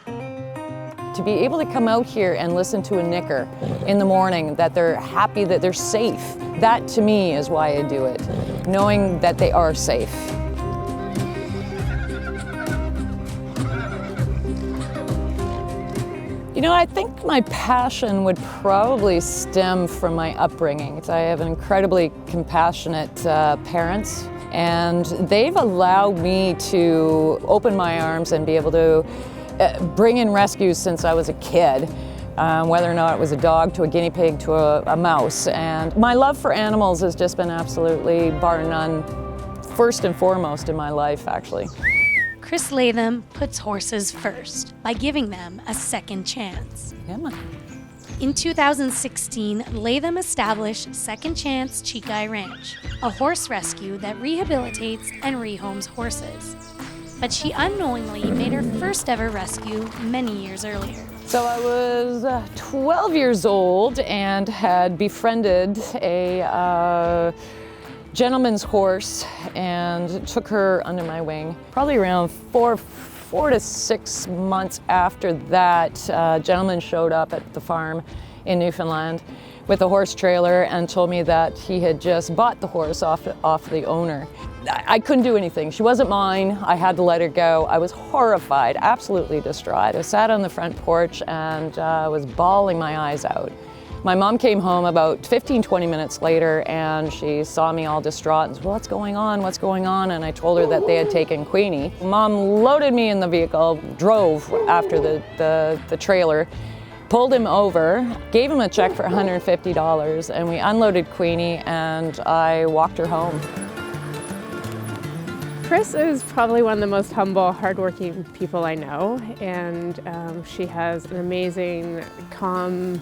To be able to come out here and listen to a nicker in the morning, that they're happy, that they're safe, that to me is why I do it, knowing that they are safe. You know, I think my passion would probably stem from my upbringing. I have incredibly compassionate parents, and they've allowed me to open my arms and be able to bring in rescues since I was a kid, whether or not it was a dog to a guinea pig to a mouse. And my love for animals has just been absolutely, bar none, first and foremost in my life, actually. Kris Latham puts horses first by giving them a second chance. Yeah. In 2016, Latham established Second Chance Cheekeye Ranch, a horse rescue that rehabilitates and rehomes horses. But she unknowingly made her first ever rescue many years earlier. So I was 12 years old and had befriended a gentleman's horse and took her under my wing. Probably around four to 6 months after that, a gentleman showed up at the farm in Newfoundland with a horse trailer and told me that he had just bought the horse off the owner. I couldn't do anything. She wasn't mine. I had to let her go. I was horrified, absolutely distraught. I sat on the front porch and was bawling my eyes out. My mom came home about 15-20 minutes later, and she saw me all distraught and said, "What's going on? What's going on?" And I told her that they had taken Queenie. Mom loaded me in the vehicle, drove after the trailer, pulled him over, gave him a check for $150, and we unloaded Queenie, and I walked her home. Kris is probably one of the most humble, hardworking people I know, and she has an amazing, calm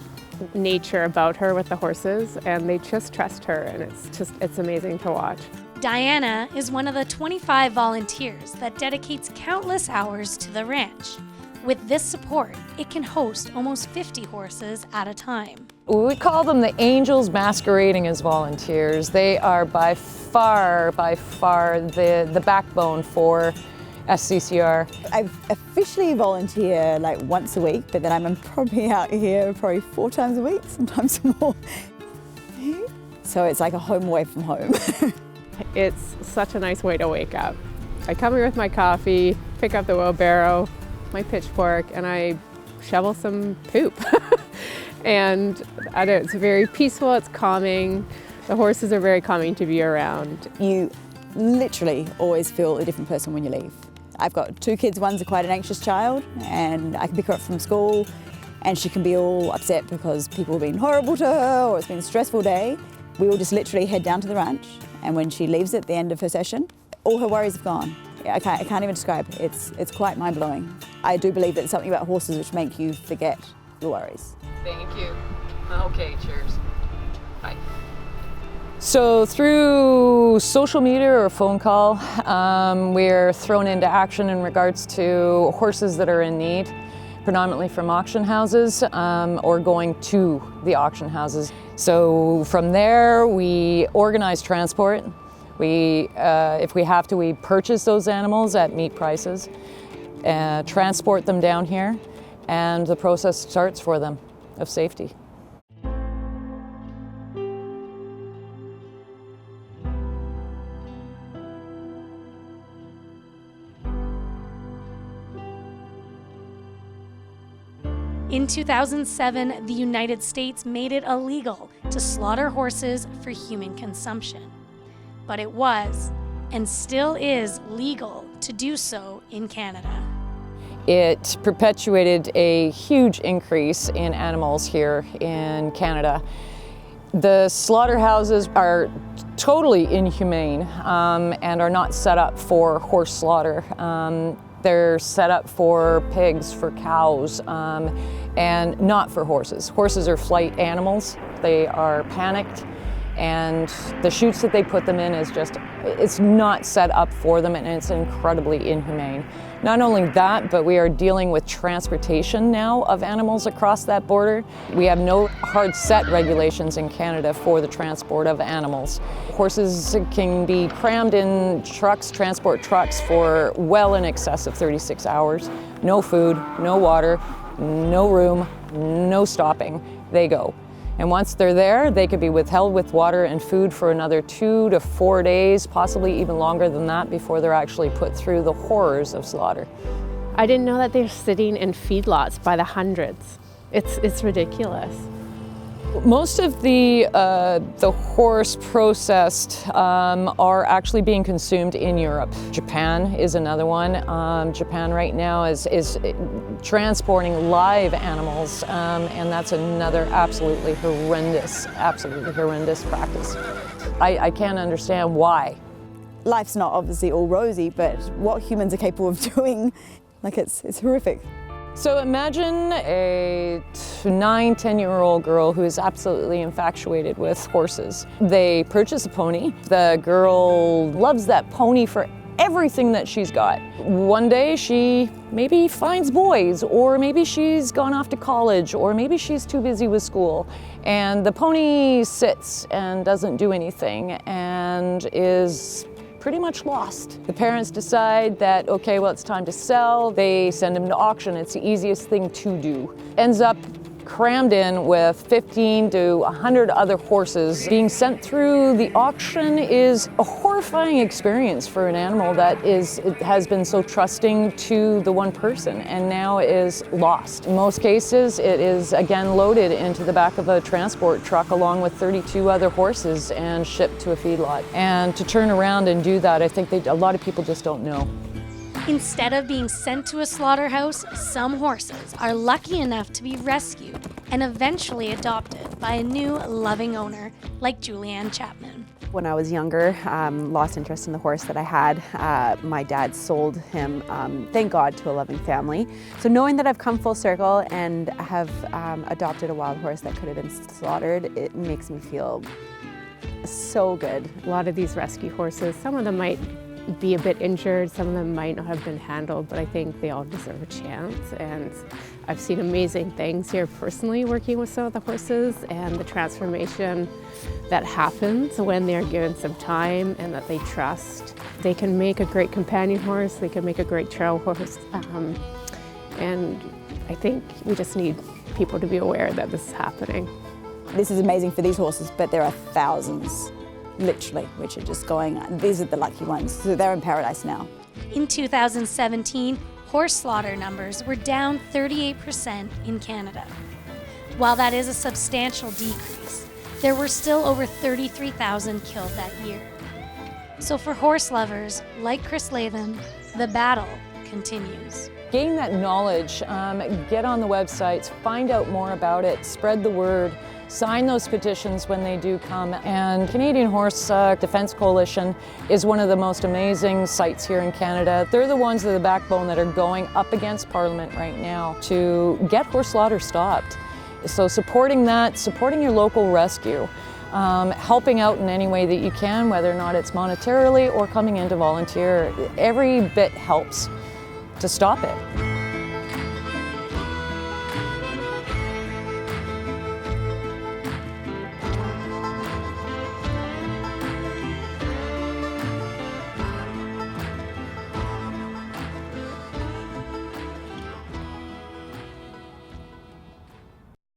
nature about her with the horses, and they just trust her, and it's amazing to watch. Diana is one of the 25 volunteers that dedicates countless hours to the ranch. With this support, it can host almost 50 horses at a time. We call them the angels masquerading as volunteers. They are by far the backbone for SCCR. I officially volunteer like once a week, but then I'm probably out here 4 times a week, sometimes more. So it's like a home away from home. It's such a nice way to wake up. I come here with my coffee, pick up the wheelbarrow, my pitchfork, and I shovel some poop. And it's very peaceful, it's calming. The horses are very calming to be around. You literally always feel a different person when you leave. I've got 2 kids, one's quite an anxious child, and I can pick her up from school and she can be all upset because people have been horrible to her or it's been a stressful day. We will just literally head down to the ranch, and when she leaves at the end of her session, all her worries have gone. I can't even describe it. It's quite mind-blowing. I do believe that there's something about horses which make you forget your worries. Thank you. Okay, cheers. Bye. So through social media or phone call, we're thrown into action in regards to horses that are in need, predominantly from auction houses or going to the auction houses. So from there, we organize transport. If we have to, we purchase those animals at meat prices, transport them down here, and the process starts for them of safety. In 2007, the United States made it illegal to slaughter horses for human consumption. But it was, and still is, legal to do so in Canada. It perpetuated a huge increase in animals here in Canada. The slaughterhouses are totally inhumane and are not set up for horse slaughter. They're set up for pigs, for cows, and not for horses. Horses are flight animals. They are panicked And the chutes that they put them in is just, it's not set up for them, and it's incredibly inhumane. Not only that, but we are dealing with transportation now of animals across that border. We have no hard set regulations in Canada for the transport of animals. Horses can be crammed in trucks, transport trucks, for well in excess of 36 hours. No food, no water, no room, no stopping. They go. And once they're there, they could be withheld with water and food for another 2 to 4 days, possibly even longer than that, before they're actually put through the horrors of slaughter. I didn't know that they're sitting in feedlots by the hundreds. It's ridiculous. Most of the horse processed are actually being consumed in Europe. Japan is another one. Japan right now is transporting live animals, and that's another absolutely horrendous practice. I can't understand why. Life's not obviously all rosy, but what humans are capable of doing, like it's horrific. So imagine a 9-10-year-old girl who is absolutely infatuated with horses. They purchase a pony. The girl loves that pony for everything that she's got. One day she maybe finds boys, or maybe she's gone off to college, or maybe she's too busy with school, and the pony sits and doesn't do anything and is pretty much lost. The parents decide that, okay, well, it's time to sell. They send him to auction. It's the easiest thing to do. Ends up crammed in with 15 to 100 other horses. Being sent through the auction is a horrifying experience for an animal that has been so trusting to the one person and now is lost. In most cases, it is again loaded into the back of a transport truck along with 32 other horses and shipped to a feedlot. And to turn around and do that, I think a lot of people just don't know. Instead of being sent to a slaughterhouse, some horses are lucky enough to be rescued and eventually adopted by a new, loving owner like Julianne Chapman. When I was younger, lost interest in the horse that I had. My dad sold him, thank God, to a loving family. So knowing that I've come full circle and have adopted a wild horse that could have been slaughtered, it makes me feel so good. A lot of these rescue horses, some of them might be a bit injured, some of them might not have been handled, but I think they all deserve a chance. And I've seen amazing things here personally working with some of the horses, and the transformation that happens when they're given some time and that they trust. They can make a great companion horse, they can make a great trail horse, and I think we just need people to be aware that this is happening. This is amazing for these horses, but there are thousands, literally, which are just going, these are the lucky ones, so they're in paradise now. In 2017, horse slaughter numbers were down 38% in Canada. While that is a substantial decrease, there were still over 33,000 killed that year. So for horse lovers like Kris Latham, the battle continues. Gain that knowledge, get on the websites, find out more about it, spread the word. Sign those petitions when they do come. And Canadian Horse Defence Coalition is one of the most amazing sites here in Canada. They're the ones that are the backbone that are going up against Parliament right now to get horse slaughter stopped. So supporting that, supporting your local rescue, helping out in any way that you can, whether or not it's monetarily or coming in to volunteer, every bit helps to stop it.